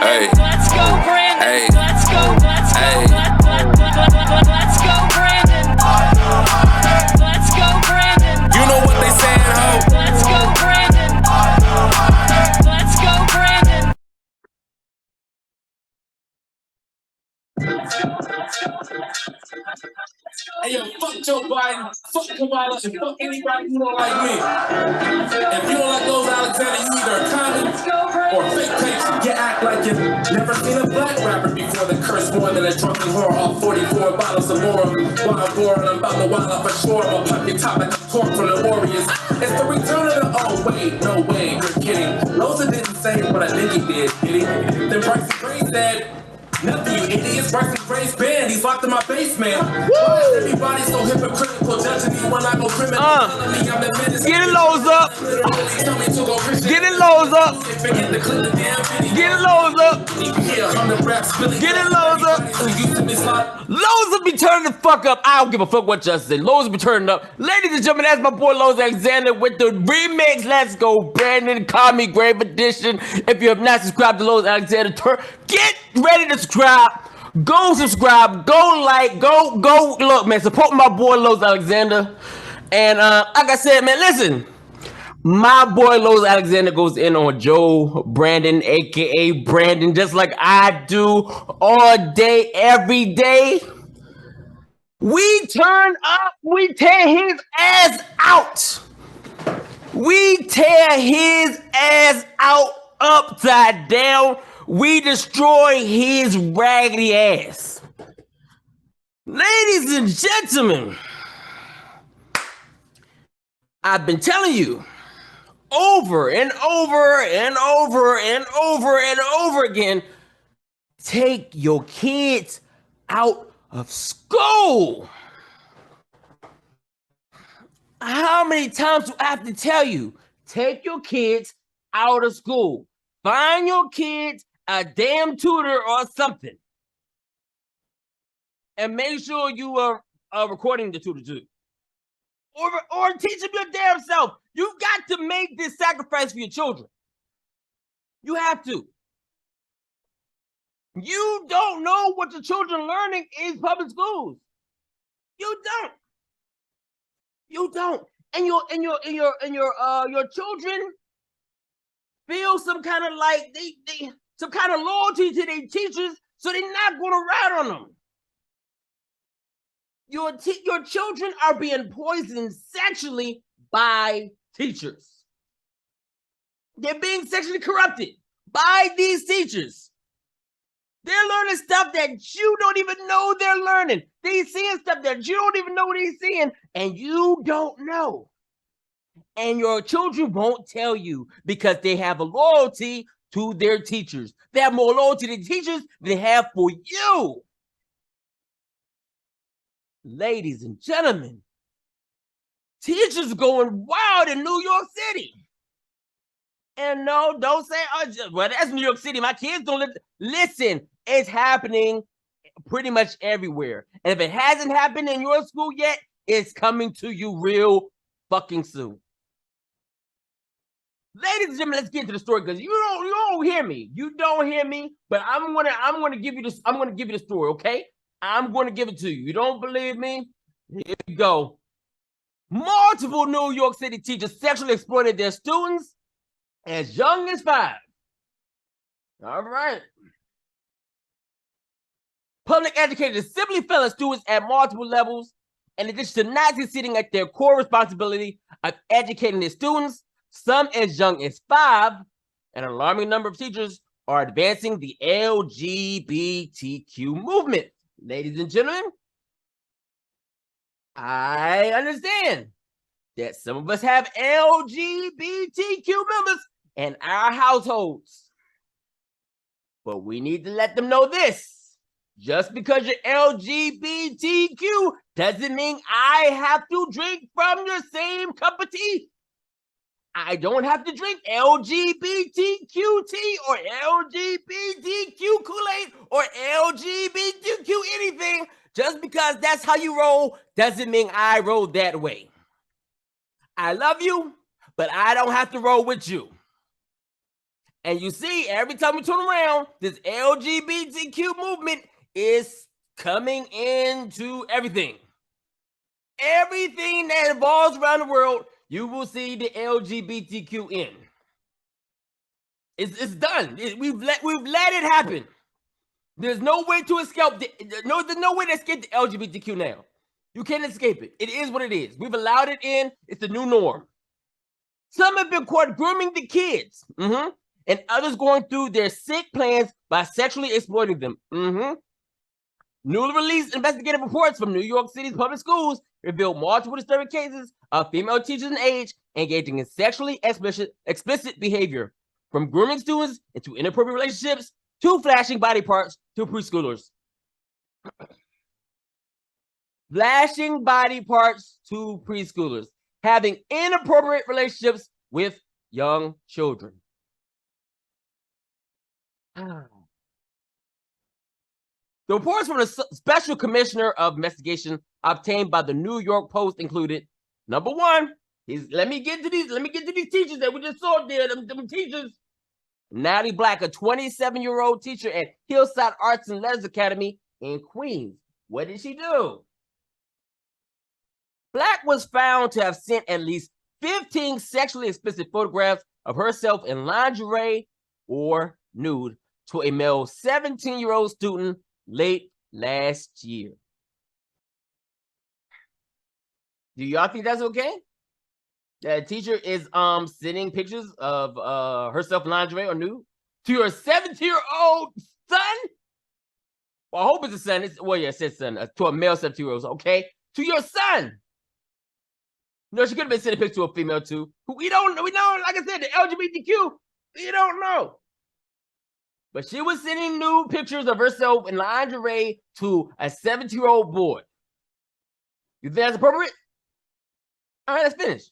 Brandon. Let's go, Brandon. Let's go. Let's go. Let's go, Brandon. Let's go, Brandon. You know what they saying, ho? Let's go, Brandon. Let's go, Brandon. Hey, yo, fuck Joe Biden, fuck Kamala, and fuck anybody who don't like me. If you don't like those Alexander, you either a commie or a fake patriot. You act like you've never seen a black rapper before that curse more than a drunken whore off 44 bottles of more. Wild boar, and I'm about to wild up for sure. I'll pop your top like a cork from the Warriors. It's the return of the, oh wait, no way, you're kidding. Rosa didn't say what I think he did he? Then Bryson Gray said, nothing, you idiots. Bryson Gray's banned. He's locked in my basement. Why is everybody so hypocritical, judging me when I go criminal? Get it lows up. Get it lows up. Get it lows up. Get it lows up. Lows will be turning the fuck up. I don't give a fuck what you say. Lows will be turning up. Ladies and gentlemen, that's my boy Lowe's Alexander with the remix. Let's go, Brandon. Call me Grave Edition. If you have not subscribed to Lowe's Alexander, get ready to subscribe. Go subscribe. Go like. Go. Look, man. Support my boy Lowe's Alexander. And like I said, man, listen. My boy Lowe's Alexander goes in on Joe Brandon, aka Brandon, just like I do all day, every day. We turn up, we tear his ass out. We tear his ass out upside down. We destroy his raggedy ass. Ladies and gentlemen, I've been telling you over and over and over and over and over again, take your kids out of school. How many times do I have to tell you? Take your kids out of school. Find your kids a damn tutor or something. And make sure you are recording the tutor too. Or teach them your damn self. You got to make this sacrifice for your children. You have to. You don't know what your children are learning in public schools. You don't. You don't. And your children feel some kind of like they some kind of loyalty to their teachers, so they're not going to rat on them. Your children are being poisoned sexually by teachers. They're being sexually corrupted by these teachers. They're learning stuff that you don't even know they're learning. They're seeing stuff that you don't even know they're seeing, and you don't know. And your children won't tell you because they have a loyalty to their teachers. They have more loyalty to the teachers than they have for you. Ladies and gentlemen, teachers are going wild in New York City. And no, don't say, well, that's New York City. My kids don't listen. It's happening pretty much everywhere. And if it hasn't happened in your school yet, it's coming to you real fucking soon. Ladies and gentlemen, let's get into the story because you don't hear me. You don't hear me, but I'm gonna give you this. I'm gonna give you the story, okay? I'm going to give it to you. You don't believe me? Here you go. Multiple New York City teachers sexually exploited their students as young as 5. All right. Public educators simply fail students at multiple levels, in addition to not succeeding at their core responsibility of educating their students. Some as young as 5, an alarming number of teachers are advancing the LGBTQ movement. Ladies and gentlemen, I understand that some of us have LGBTQ members in our households. But we need to let them know this. Just because you're LGBTQ doesn't mean I have to drink from your same cup of tea. I don't have to drink LGBTQ tea or LGBTQ Kool-Aid or LGBTQ anything. Just because that's how you roll doesn't mean I roll that way. I love you, but I don't have to roll with you. And you see, every time we turn around, this LGBTQ movement is coming into everything. Everything that evolves around the world, you will see the LGBTQ in. It's done. We've let it happen. There's no way to escape. There's no way to escape the LGBTQ now. You can't escape it. It is what it is. We've allowed it in. It's the new norm. Some have been caught grooming the kids, and others going through their sick plans by sexually exploiting them. Newly released investigative reports from New York City's public schools revealed multiple disturbing cases of female teachers in age engaging in sexually explicit behavior, from grooming students into inappropriate relationships to flashing body parts to preschoolers. Flashing body parts to preschoolers, having inappropriate relationships with young children. The reports from the Special Commissioner of Investigation obtained by the New York Post included, number one, let me get to these teachers that we just saw there, them teachers. Natalie Black, a 27-year-old teacher at Hillside Arts and Letters Academy in Queens. What did she do? Black was found to have sent at least 15 sexually explicit photographs of herself in lingerie or nude to a male 17-year-old student late last year. Do y'all think that's okay? The teacher is sending pictures of herself in lingerie or nude to your 17-year-old son? Well, I hope it's a son. It says son. To a male 17-year-old, okay? To your son. No, she could have been sending pictures to a female too. Who we know, like I said, the LGBTQ, we don't know. But she was sending nude pictures of herself in lingerie to a 17-year-old boy. You think that's appropriate? All right, let's finish.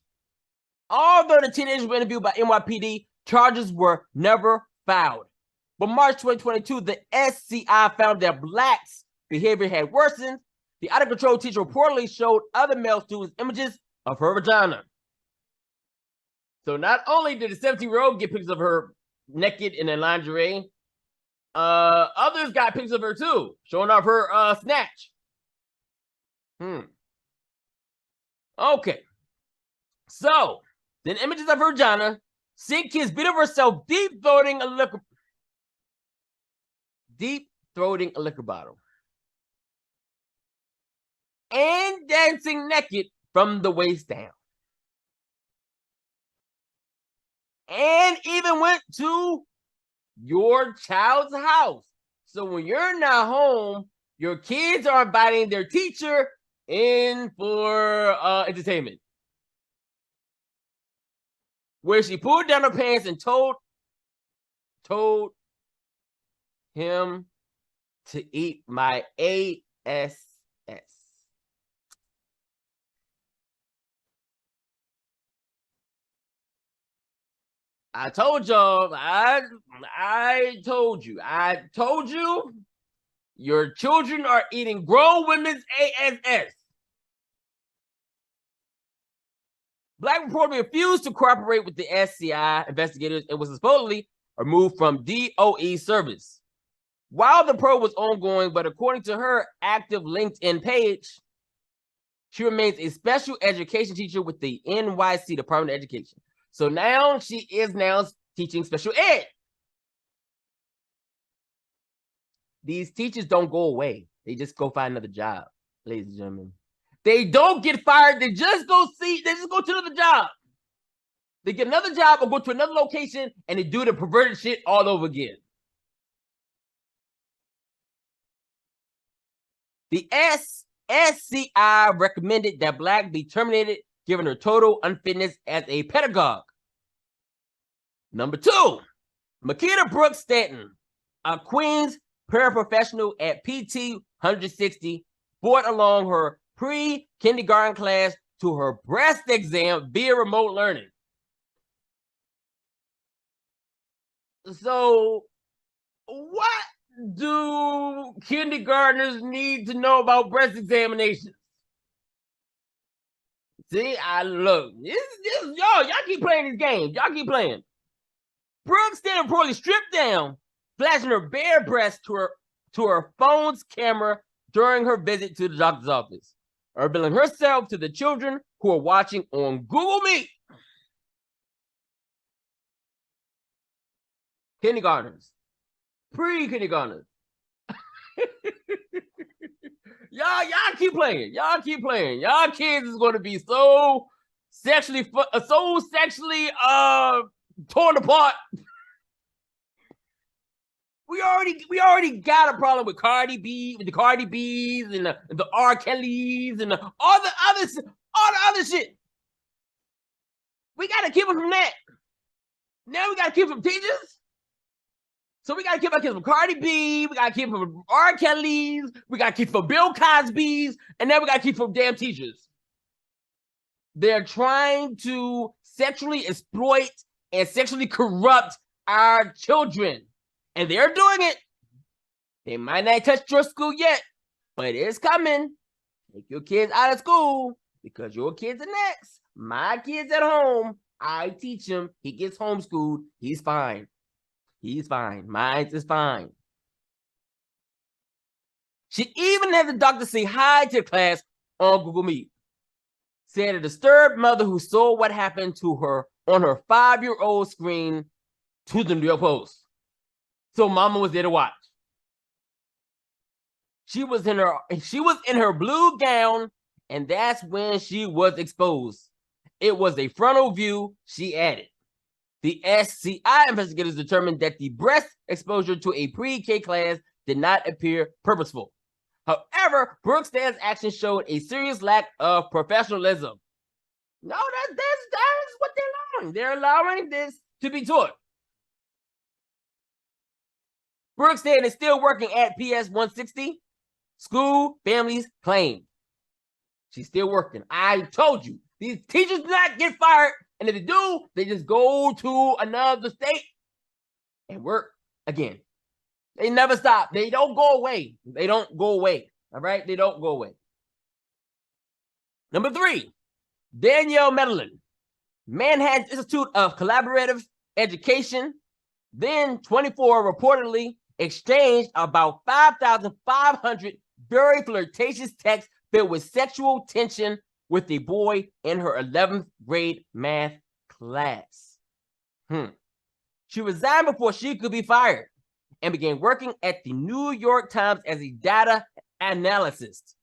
Although the teenagers were interviewed by NYPD, charges were never filed. But March 2022, the SCI found that Black's behavior had worsened. The out-of-control teacher reportedly showed other male students images of her vagina. So not only did the 17-year-old get pictures of her naked in a lingerie, others got pictures of her too, showing off her snatch. Okay. So, then images of her vagina, sick kids video of herself deep throating a liquor bottle, and dancing naked from the waist down. And even went to your child's house. So when you're not home, your kids are inviting their teacher in for entertainment. Where she pulled down her pants and told him to eat my ass. I told y'all, I told you, your children are eating grown women's ass. Black reportedly refused to cooperate with the SCI investigators and was supposedly removed from DOE service. While the probe was ongoing, but according to her active LinkedIn page, she remains a special education teacher with the NYC Department of Education. So now she is teaching special ed. These teachers don't go away. They just go find another job, ladies and gentlemen. They don't get fired. They just go to another job. They get another job or go to another location and they do the perverted shit all over again. The SCI recommended that Black be terminated, given her total unfitness as a pedagogue. Number two, Makita Brooks Stanton, a Queens paraprofessional at PT 160, brought along her pre-kindergarten class to her breast exam via remote learning. So, what do kindergartners need to know about breast examinations? See, y'all keep playing these games. Y'all keep playing. Brooks then reportedly stripped down, flashing her bare breast to her phone's camera during her visit to the doctor's office, revealing herself to the children who are watching on Google Meet. Kindergartners, pre-kindergartners. y'all keep playing. Y'all keep playing. Y'all kids is going to be so sexually torn apart. We already got a problem with Cardi B, with the Cardi B's and the R. Kellys and all the other shit. We gotta keep them from that. Now we gotta keep them teachers. So we gotta keep our kids from Cardi B. We gotta keep them from R. Kellys. We gotta keep from Bill Cosby's, and then we gotta keep from damn teachers. They're trying to sexually exploit and sexually corrupt our children. And they're doing it. They might not touch your school yet, but it's coming. Take your kids out of school because your kids are next. My kid's at home. I teach him. He gets homeschooled. He's fine. He's fine. Mine is fine. She even had the doctor say hi to the class on Google Meet. Said a disturbed mother who saw what happened to her on her 5-year-old screen to the New York Post. So mama was there to watch. She was in her blue gown, and that's when she was exposed. It was a frontal view, she added. The SCI investigators determined that the breast exposure to a pre-K class did not appear purposeful. However, Brooks' dad's actions showed a serious lack of professionalism. No, that's what they're allowing. They're allowing this to be taught. Brooks dad is still working at PS 160. School families claim. She's still working. I told you, these teachers do not get fired. And if they do, they just go to another state and work again. They never stop. They don't go away. They don't go away. All right? They don't go away. Number 3, Danielle Medellin, Manhattan Institute of Collaborative Education, then 24, reportedly exchanged about 5,500 very flirtatious texts filled with sexual tension with a boy in her 11th grade math class. She resigned before she could be fired and began working at the New York Times as a data analyst.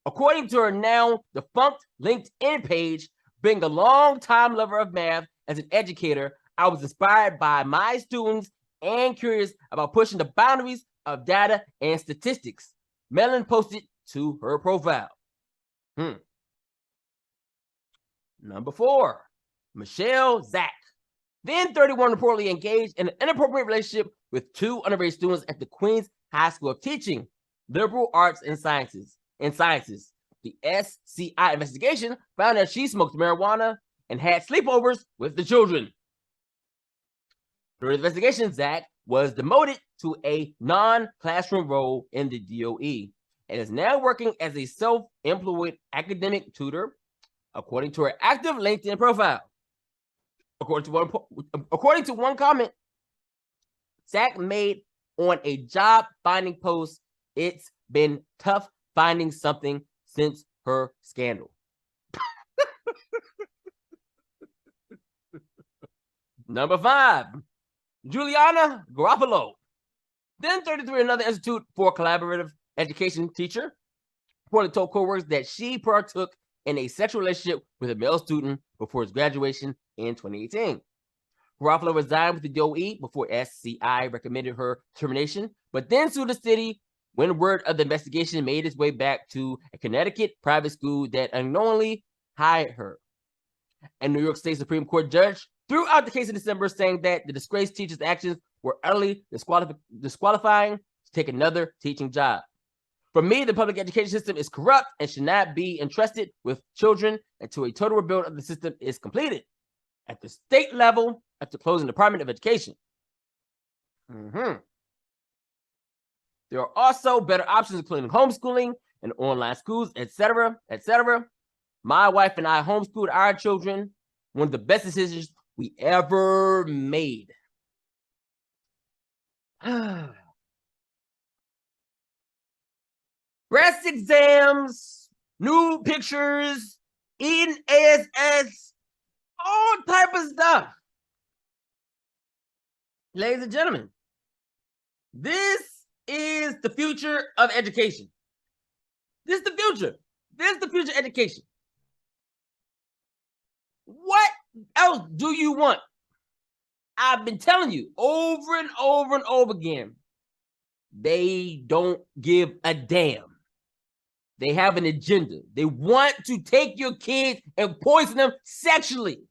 According to her now defunct LinkedIn page, being a long-time lover of math as an educator, I was inspired by my students and curious about pushing the boundaries of data and statistics. Mellon posted to her profile. Number 4, Michelle Zach, then 31, reportedly engaged in an inappropriate relationship with 2 underage students at the Queens High School of Teaching Liberal Arts and Sciences. The SCI investigation found that she smoked marijuana and had sleepovers with the children. Through the investigation, Zach was demoted to a non-classroom role in the DOE and is now working as a self-employed academic tutor, according to her active LinkedIn profile. According to one comment Zach made on a job finding post, it's been tough finding something since her scandal. Number 5, Juliana Garoppolo, then 33, another Institute for Collaborative Education teacher, reportedly told coworkers that she partook in a sexual relationship with a male student before his graduation in 2018. Garoppolo resigned with the DOE before SCI recommended her termination, but then sued the city when word of the investigation made its way back to a Connecticut private school that unknowingly hired her. A New York State Supreme Court judge threw out the case in December, saying that the disgraced teacher's actions were utterly disqualifying to take another teaching job. For me, the public education system is corrupt and should not be entrusted with children until a total rebuild of the system is completed at the state level after closing the Department of Education. There are also better options, including homeschooling and online schools, etc., etc. My wife and I homeschooled our children, one of the best decisions we ever made. Breast exams, nude pictures, eating ASS, all type of stuff. Ladies and gentlemen, this is the future of education. This is the future. This is the future of education. What else do you want? I've been telling you over and over and over again, they don't give a damn. They have an agenda. They want to take your kids and poison them sexually.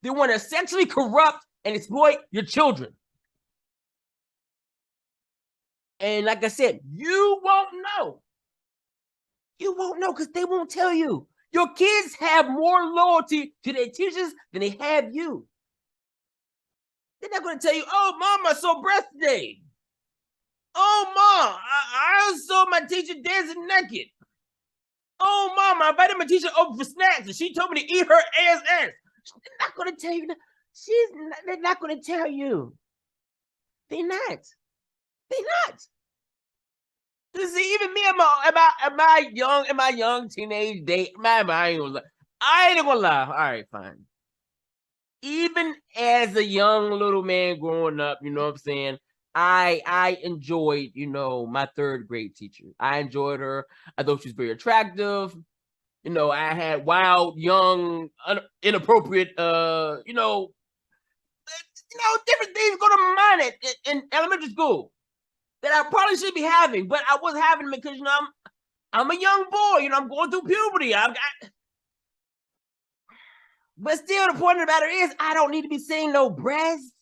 They want to sexually corrupt and exploit your children. And like I said, you won't know. You won't know because they won't tell you. Your kids have more loyalty to their teachers than they have you. They're not going to tell you, oh, Mom, I saw breast today. Oh, Mom, I saw my teacher dancing naked. Oh, Mom, I invited my teacher over for snacks and she told me to eat her ass. They're not going to tell you. They're not going to tell you. They're not. They're not. You see, even me in my young teenage day, I ain't gonna lie. All right, fine. Even as a young little man growing up, you know what I'm saying? I enjoyed, my third grade teacher. I enjoyed her. I thought she was very attractive. I had wild, young, inappropriate, different things go to my mind in elementary school that I probably should be having, but I wasn't having them because, I'm a young boy, I'm going through puberty. But still, the point of the matter is, I don't need to be seeing no breasts.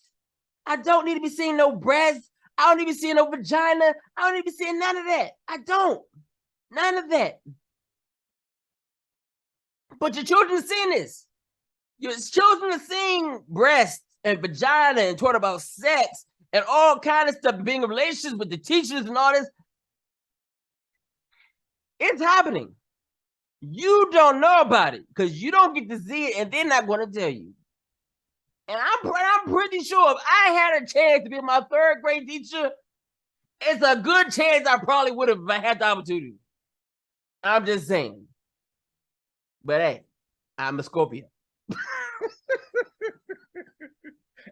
I don't need to be seeing no breasts. I don't need to be seeing no vagina. I don't need to be seeing none of that. I don't. None of that. But your children are seeing this. Your children are seeing breasts and vagina and talking about sex and all kind of stuff, being in relationships with the teachers and all this. It's happening. You don't know about it because you don't get to see it and they're not going to tell you. And I'm pretty sure if I had a chance to be my third grade teacher, it's a good chance I probably would have if I had the opportunity. I'm just saying. But hey, I'm a Scorpio.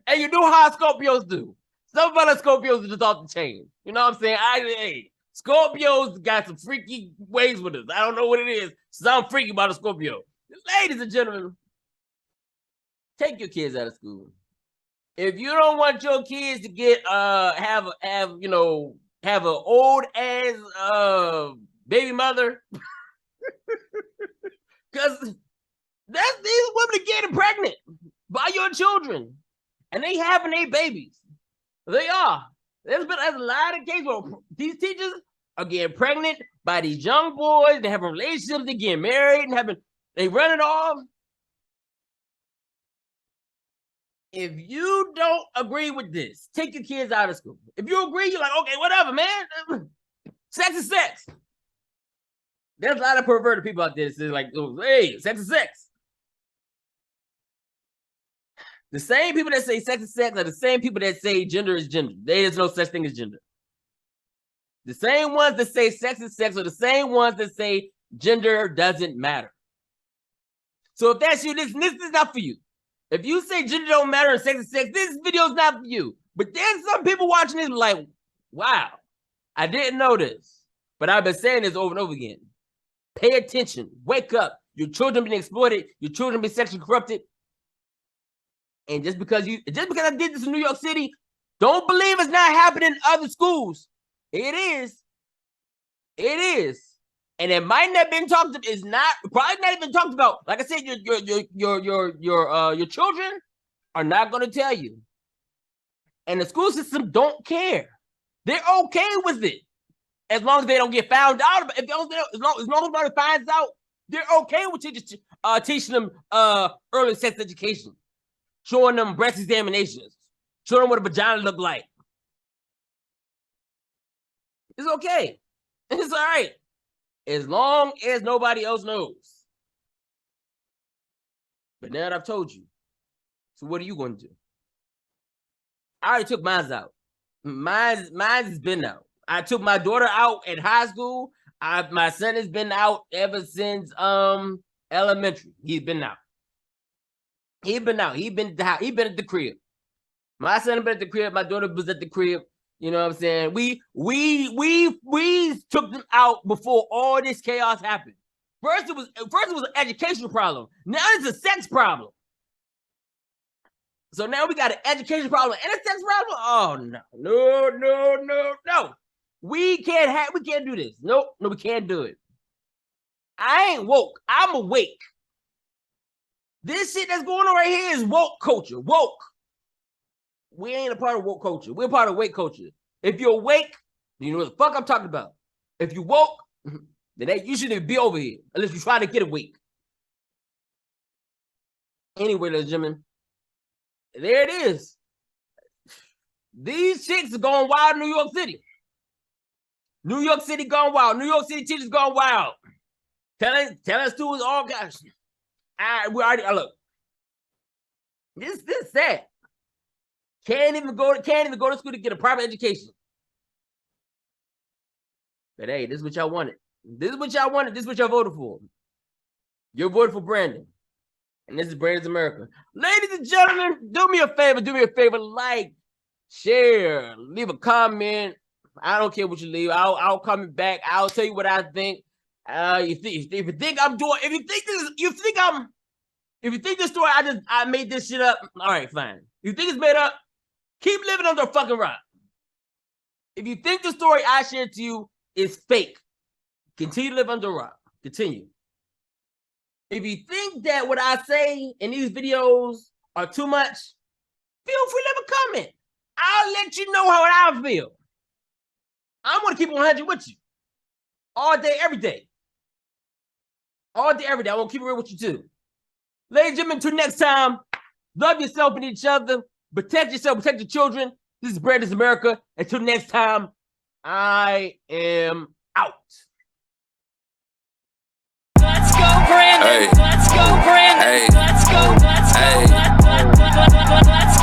And you know how Scorpios do. Some other Scorpios are just off the chain. You know what I'm saying? Scorpios got some freaky ways with us. I don't know what it is. So I'm freaky about a Scorpio. Ladies and gentlemen, take your kids out of school. If you don't want your kids to get have an old ass baby mother, because that's these women are getting pregnant by your children, and they having their babies. They are. There's a lot of cases where these teachers are getting pregnant by these young boys. They having relationships. They getting married and they running off. If you don't agree with this, take your kids out of school. If you agree, you're like, okay, whatever, man. Sex is sex. There's a lot of perverted people out there that say like, hey, sex is sex. The same people that say sex is sex are the same people that say gender is gender. There's no such thing as gender. The same ones that say sex is sex are the same ones that say gender doesn't matter. So if that's you, this is not for you. If you say gender don't matter and sex is sex, this video is not for you. But there's some people watching this like, wow, I didn't know this. But I've been saying this over and over again. Pay attention. Wake up. Your children being exploited. Your children being sexually corrupted. And just because I did this in New York City, don't believe it's not happening in other schools. It is. It is. And it might not have been talked about. It's not probably not even talked about. Like I said, your children are not going to tell you. And the school system don't care. They're okay with it. As long as they don't get found out. As long as nobody finds out, they're okay with teaching them early sex education. Showing them breast examinations. Showing them what a vagina look like. It's okay. It's all right. As long as nobody else knows. But now that I've told you, so what are you going to do? I already took mine out. Mine's been out. I took my daughter out at high school. My son has been out ever since elementary. He's been out. He been at the crib. My son been at the crib. My daughter was at the crib. You know what I'm saying? We took them out before all this chaos happened. First it was an educational problem. Now it's a sex problem. So now we got an education problem and a sex problem. Oh no. We can't do this. No, we can't do it. I ain't woke. I'm awake. This shit that's going on right here is woke culture. Woke. We ain't a part of woke culture. We're a part of awake culture. If you're awake, you know what the fuck I'm talking about. If you woke, then you shouldn't be over here unless you try to get awake. Anyway, ladies and gentlemen, there it is. These chicks are going wild in New York City. New York City gone wild. New York City teachers gone wild. Telling students all guys. Look. This is sad. Can't even go to school to get a private education. But hey, this is what y'all wanted. This is what y'all wanted. This is what y'all voted for. You voted for Brandon. And this is Brandon's America. Ladies and gentlemen, do me a favor. Like, share, leave a comment. I don't care what you leave. I'll comment back. I'll tell you what I think. If you think this story I made this shit up, all right, fine. If you think it's made up, keep living under a fucking rock. If you think the story I shared to you is fake, continue to live under a rock. Continue. If you think that what I say in these videos are too much, feel free to leave a comment. I'll let you know how I feel. I'm going to keep 100 with you. All day, every day. All day, every day. I want to keep it real with you too. Ladies and gentlemen, until next time, love yourself and each other. Protect yourself, protect your children. This is Brandon's America. Until next time, I am out. Let's go, Brandon. Hey. Let's go, Brandon. Hey. Let's go. Hey. Let's